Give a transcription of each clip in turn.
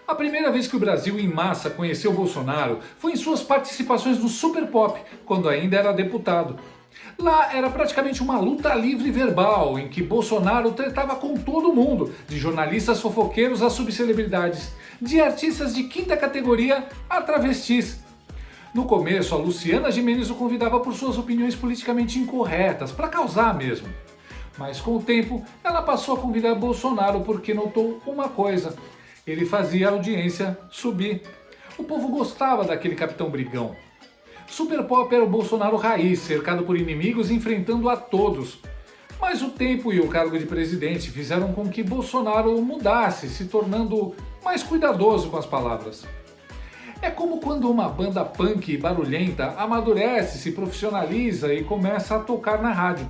A primeira vez que o Brasil em massa conheceu Bolsonaro foi em suas participações no Super Pop, quando ainda era deputado. Lá era praticamente uma luta livre verbal, em que Bolsonaro tretava com todo mundo, de jornalistas fofoqueiros a subcelebridades, de artistas de quinta categoria a travestis. No começo, a Luciana Gimenez o convidava por suas opiniões politicamente incorretas, para causar mesmo. Mas com o tempo, ela passou a convidar Bolsonaro porque notou uma coisa: ele fazia a audiência subir. O povo gostava daquele capitão brigão. Super Pop era o Bolsonaro raiz, cercado por inimigos e enfrentando a todos. Mas o tempo e o cargo de presidente fizeram com que Bolsonaro mudasse, se tornando mais cuidadoso com as palavras. É como quando uma banda punk e barulhenta amadurece, se profissionaliza e começa a tocar na rádio.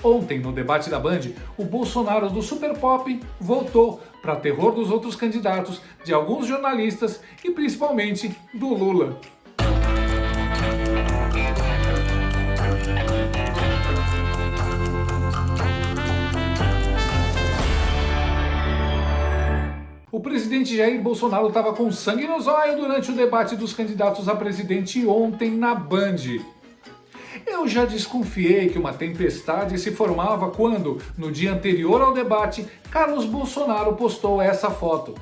Ontem, no debate da Band, o Bolsonaro do Super Pop voltou, para terror dos outros candidatos, de alguns jornalistas e principalmente do Lula. O presidente Jair Bolsonaro estava com sangue nos olhos durante o debate dos candidatos a presidente ontem na Band. Eu já desconfiei que uma tempestade se formava quando, no dia anterior ao debate, Carlos Bolsonaro postou essa foto.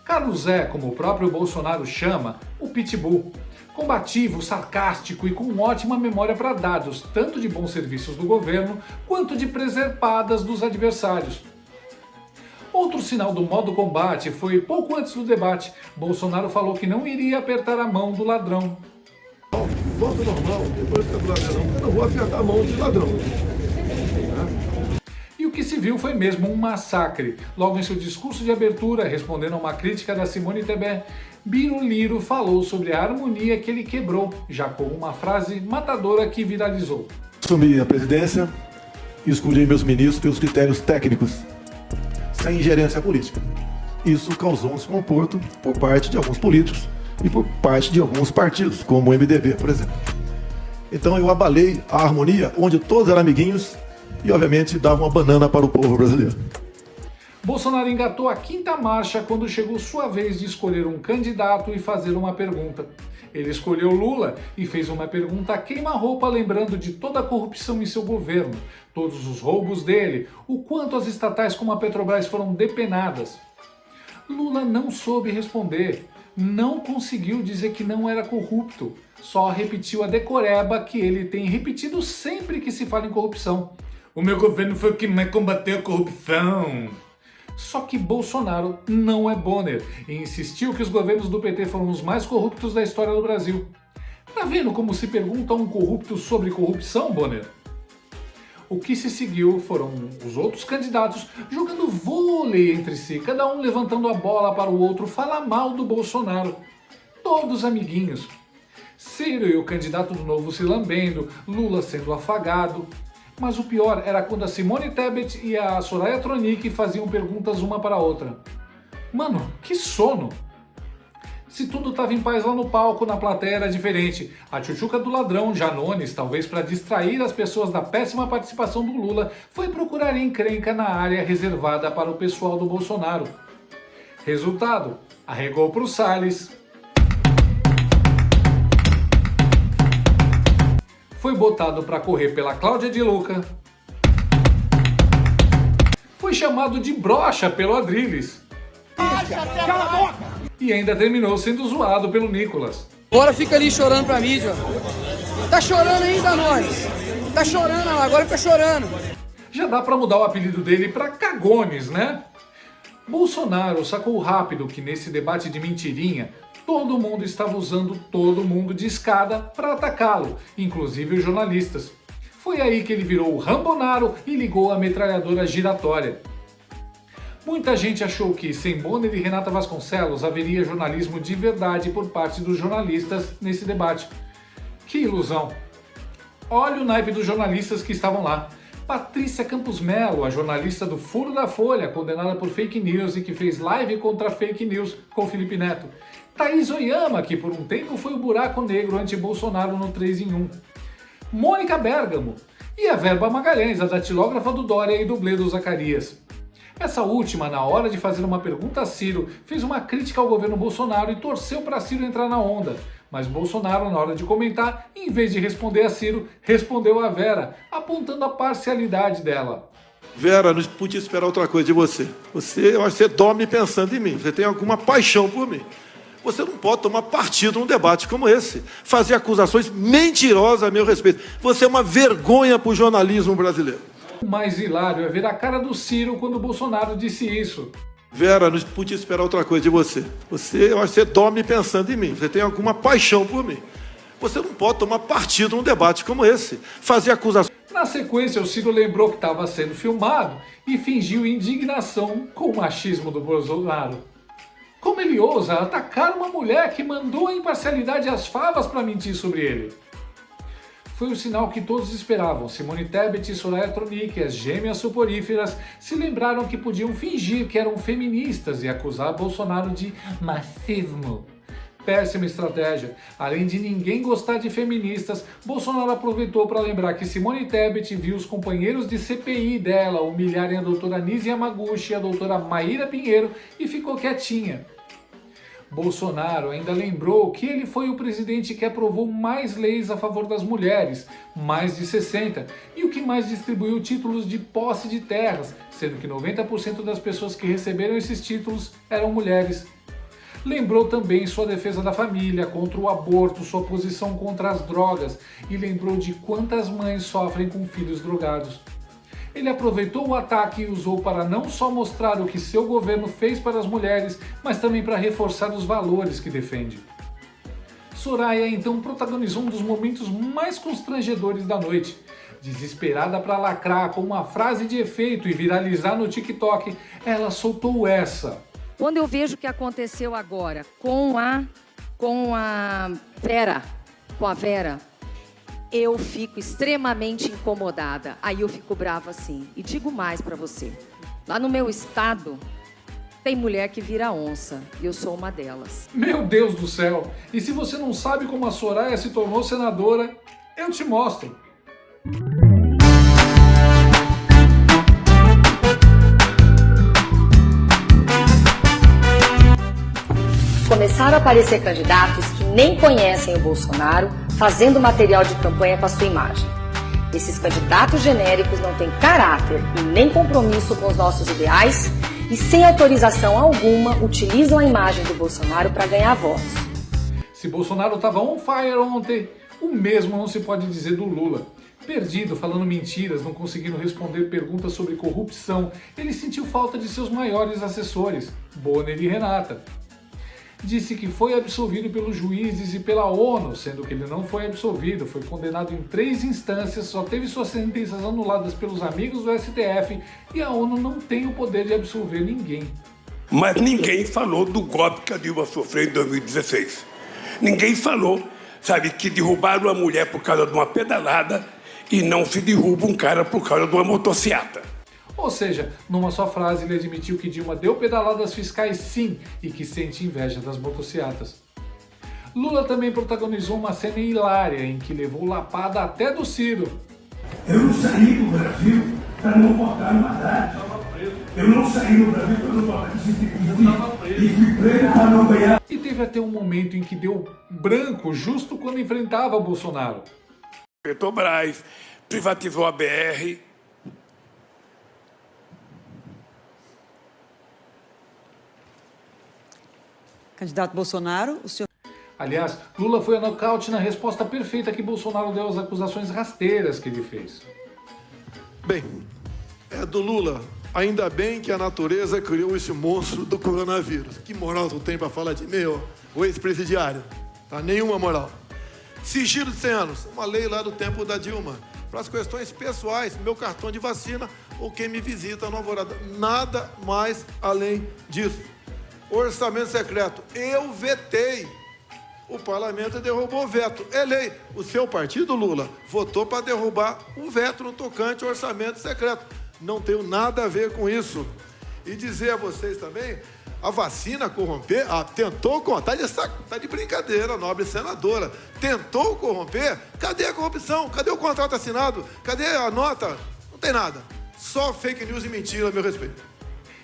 Carlos é, como o próprio Bolsonaro chama, o pitbull. Combativo, sarcástico e com ótima memória para dados, tanto de bons serviços do governo, quanto de preservadas dos adversários. Outro sinal do modo combate foi pouco antes do debate. Bolsonaro falou que não iria apertar a mão do ladrão. Voto normal, depois fica do ladrão, eu não vou apertar a mão de ladrão. E o que se viu foi mesmo um massacre. Logo em seu discurso de abertura, respondendo a uma crítica da Simone Tebet, Biruliro falou sobre a harmonia que ele quebrou, já com uma frase matadora que viralizou. Assumi a presidência e escolhi meus ministros pelos critérios técnicos, sem ingerência política. Isso causou um desconforto por parte de alguns políticos e por parte de alguns partidos, como o MDB, por exemplo. Então eu abalei a harmonia, onde todos eram amiguinhos e, obviamente, davam uma banana para o povo brasileiro. Bolsonaro engatou a quinta marcha quando chegou sua vez de escolher um candidato e fazer uma pergunta. Ele escolheu Lula e fez uma pergunta a queima-roupa, lembrando de toda a corrupção em seu governo, todos os roubos dele, o quanto as estatais como a Petrobras foram depenadas. Lula não soube responder, não conseguiu dizer que não era corrupto, só repetiu a decoreba que ele tem repetido sempre que se fala em corrupção. O meu governo foi o que mais combateu a corrupção. Só que Bolsonaro não é Bonner e insistiu que os governos do PT foram os mais corruptos da história do Brasil. Tá vendo como se pergunta a um corrupto sobre corrupção, Bonner? O que se seguiu foram os outros candidatos jogando vôlei entre si, cada um levantando a bola para o outro falar mal do Bolsonaro. Todos amiguinhos. Ciro e o candidato do Novo se lambendo, Lula sendo afagado. Mas o pior era quando a Simone Tebet e a Soraya Tronic faziam perguntas uma para a outra. Mano, que sono! Se tudo estava em paz lá no palco, na plateia era diferente. A tchutchuca do ladrão, Janones, talvez para distrair as pessoas da péssima participação do Lula, foi procurar encrenca na área reservada para o pessoal do Bolsonaro. Resultado, arregou para o Salles. Foi botado para correr pela Cláudia de Luca. Foi chamado de broxa pelo Adrilles. Cala a boca! E ainda terminou sendo zoado pelo Nicolas. Agora fica ali chorando pra mídia. Tá chorando ainda, nós. Tá chorando, agora fica chorando. Já dá para mudar o apelido dele para Cagones, né? Bolsonaro sacou rápido que nesse debate de mentirinha, todo mundo estava usando todo mundo de escada para atacá-lo, inclusive os jornalistas. Foi aí que ele virou o Rambonaro e ligou a metralhadora giratória. Muita gente achou que, sem Bonner e Renata Vasconcelos, haveria jornalismo de verdade por parte dos jornalistas nesse debate. Que ilusão! Olha o naipe dos jornalistas que estavam lá. Patrícia Campos Melo, a jornalista do Furo da Folha, condenada por fake news e que fez live contra fake news com Felipe Neto. Thaís Oyama, que por um tempo foi o buraco negro anti-Bolsonaro no 3 em 1. Mônica Bergamo. E a Verba Magalhães, a datilógrafa do Dória e dublê do Zacarias. Essa última, na hora de fazer uma pergunta a Ciro, fez uma crítica ao governo Bolsonaro e torceu para Ciro entrar na onda. Mas Bolsonaro, na hora de comentar, em vez de responder a Ciro, respondeu a Vera, apontando a parcialidade dela. Vera, não podia esperar outra coisa de você. Eu acho que você dorme pensando em mim. Você tem alguma paixão por mim. Você não pode tomar partido num debate como esse. Fazer acusações mentirosas a meu respeito. Você é uma vergonha para o jornalismo brasileiro. O mais hilário é ver a cara do Ciro quando Bolsonaro disse isso. Vera, não podia esperar outra coisa de você. Eu acho que você dorme pensando em mim. Você tem alguma paixão por mim. Você não pode tomar partido num debate como esse. Fazer acusações. Na sequência, o Ciro lembrou que estava sendo filmado e fingiu indignação com o machismo do Bolsonaro. Como ele ousa atacar uma mulher que mandou a imparcialidade às favas para mentir sobre ele? Foi o sinal que todos esperavam. Simone Tebet e Soraya Tronic, as gêmeas soporíferas, se lembraram que podiam fingir que eram feministas e acusar Bolsonaro de machismo. Péssima estratégia. Além de ninguém gostar de feministas, Bolsonaro aproveitou para lembrar que Simone Tebet viu os companheiros de CPI dela humilharem a doutora Anísia Yamaguchi e a doutora Maíra Pinheiro e ficou quietinha. Bolsonaro ainda lembrou que ele foi o presidente que aprovou mais leis a favor das mulheres, mais de 60, e o que mais distribuiu títulos de posse de terras, sendo que 90% das pessoas que receberam esses títulos eram mulheres. Lembrou também sua defesa da família, contra o aborto, sua posição contra as drogas e lembrou de quantas mães sofrem com filhos drogados. Ele aproveitou o ataque e usou para não só mostrar o que seu governo fez para as mulheres, mas também para reforçar os valores que defende. Soraya então protagonizou um dos momentos mais constrangedores da noite. Desesperada para lacrar com uma frase de efeito e viralizar no TikTok, ela soltou essa. Quando eu vejo o que aconteceu agora com a Vera, eu fico extremamente incomodada. Aí eu fico brava assim. E digo mais para você. Lá no meu estado, tem mulher que vira onça. E eu sou uma delas. Meu Deus do céu! E se você não sabe como a Soraya se tornou senadora, eu te mostro. Começaram a aparecer candidatos que nem conhecem o Bolsonaro, fazendo material de campanha com a sua imagem. Esses candidatos genéricos não têm caráter e nem compromisso com os nossos ideais e, sem autorização alguma, utilizam a imagem do Bolsonaro para ganhar votos. Se Bolsonaro estava on fire ontem, o mesmo não se pode dizer do Lula. Perdido, falando mentiras, não conseguindo responder perguntas sobre corrupção, ele sentiu falta de seus maiores assessores, Bonner e Renata. Disse que foi absolvido pelos juízes e pela ONU, sendo que ele não foi absolvido, foi condenado em 3 instâncias, só teve suas sentenças anuladas pelos amigos do STF e a ONU não tem o poder de absolver ninguém. Mas ninguém falou do golpe que a Dilma sofreu em 2016. Ninguém falou, sabe, que derrubaram uma mulher por causa de uma pedalada e não se derruba um cara por causa de uma motociata. Ou seja, numa só frase ele admitiu que Dilma deu pedaladas fiscais sim e que sente inveja das motociatas. Lula também protagonizou uma cena hilária em que levou lapada até do Ciro. Eu não saí do Brasil para não votar no Haddad. Eu não saí do Brasil para não votar no Ciro. E fui preso para não ganhar. E teve até um momento em que deu branco justo quando enfrentava Bolsonaro. Petrobras privatizou a BR. Candidato Bolsonaro, o senhor... Aliás, Lula foi a nocaute na resposta perfeita que Bolsonaro deu às acusações rasteiras que ele fez. Bem, do Lula, ainda bem que a natureza criou esse monstro do coronavírus. Que moral tu tem para falar de mim, o ex-presidiário? Tá? Nenhuma moral. Sigilo de 100 anos, uma lei lá do tempo da Dilma. Para as questões pessoais, meu cartão de vacina ou quem me visita no Alvorada. Nada mais além disso. Orçamento secreto, eu vetei. O parlamento derrubou o veto. É lei. O seu partido, Lula, votou para derrubar o veto no tocante ao orçamento secreto. Não tenho nada a ver com isso. E dizer a vocês também, a vacina corromper, tentou corromper, tá de brincadeira, nobre senadora. Tentou corromper? Cadê a corrupção? Cadê o contrato assinado? Cadê a nota? Não tem nada. Só fake news e mentira a meu respeito.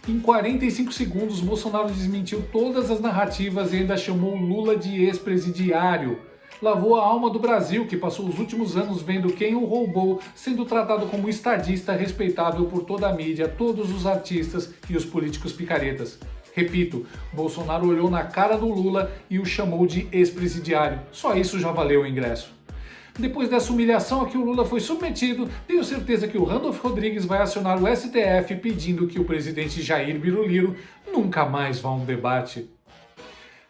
Em 45 segundos, Bolsonaro desmentiu todas as narrativas e ainda chamou Lula de ex-presidiário. Lavou a alma do Brasil, que passou os últimos anos vendo quem o roubou, sendo tratado como estadista respeitável por toda a mídia, todos os artistas e os políticos picaretas. Repito, Bolsonaro olhou na cara do Lula e o chamou de ex-presidiário. Só isso já valeu o ingresso. Depois dessa humilhação a que o Lula foi submetido, tenho certeza que o Randolph Rodrigues vai acionar o STF pedindo que o presidente Jair Biruliro nunca mais vá a um debate.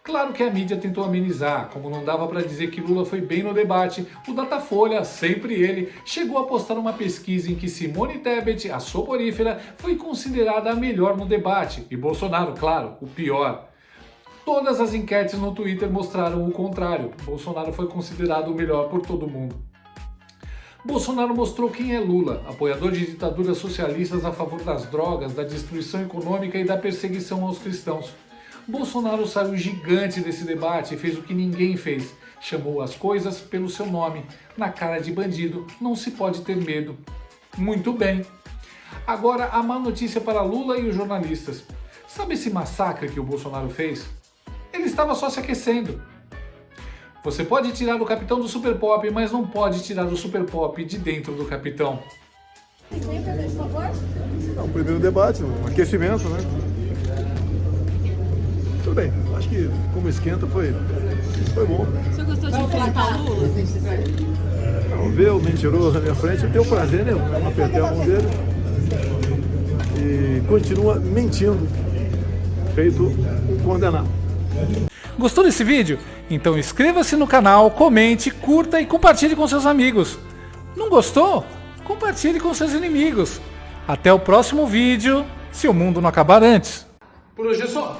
Claro que a mídia tentou amenizar, como não dava para dizer que Lula foi bem no debate, o Datafolha, sempre ele, chegou a postar uma pesquisa em que Simone Tebet, a soporífera, foi considerada a melhor no debate, e Bolsonaro, claro, o pior. Todas as enquetes no Twitter mostraram o contrário, Bolsonaro foi considerado o melhor por todo mundo. Bolsonaro mostrou quem é Lula, apoiador de ditaduras socialistas a favor das drogas, da destruição econômica e da perseguição aos cristãos. Bolsonaro saiu gigante desse debate e fez o que ninguém fez. Chamou as coisas pelo seu nome. Na cara de bandido, não se pode ter medo. Muito bem. Agora, a má notícia para Lula e os jornalistas. Sabe esse massacre que o Bolsonaro fez? Ele estava só se aquecendo. Você pode tirar o capitão do Super Pop, mas não pode tirar o Super Pop de dentro do capitão. É o primeiro debate, um aquecimento, né? Tudo bem, acho que como esquenta foi bom. O senhor gostou de enfrentar o Lula? Não, ver o mentiroso na minha frente, eu tenho prazer, né? Eu apertei a mão dele e continua mentindo, feito um condenado. Gostou desse vídeo? Então inscreva-se no canal, comente, curta e compartilhe com seus amigos. Não gostou? Compartilhe com seus inimigos. Até o próximo vídeo, se o mundo não acabar antes. Por hoje é só.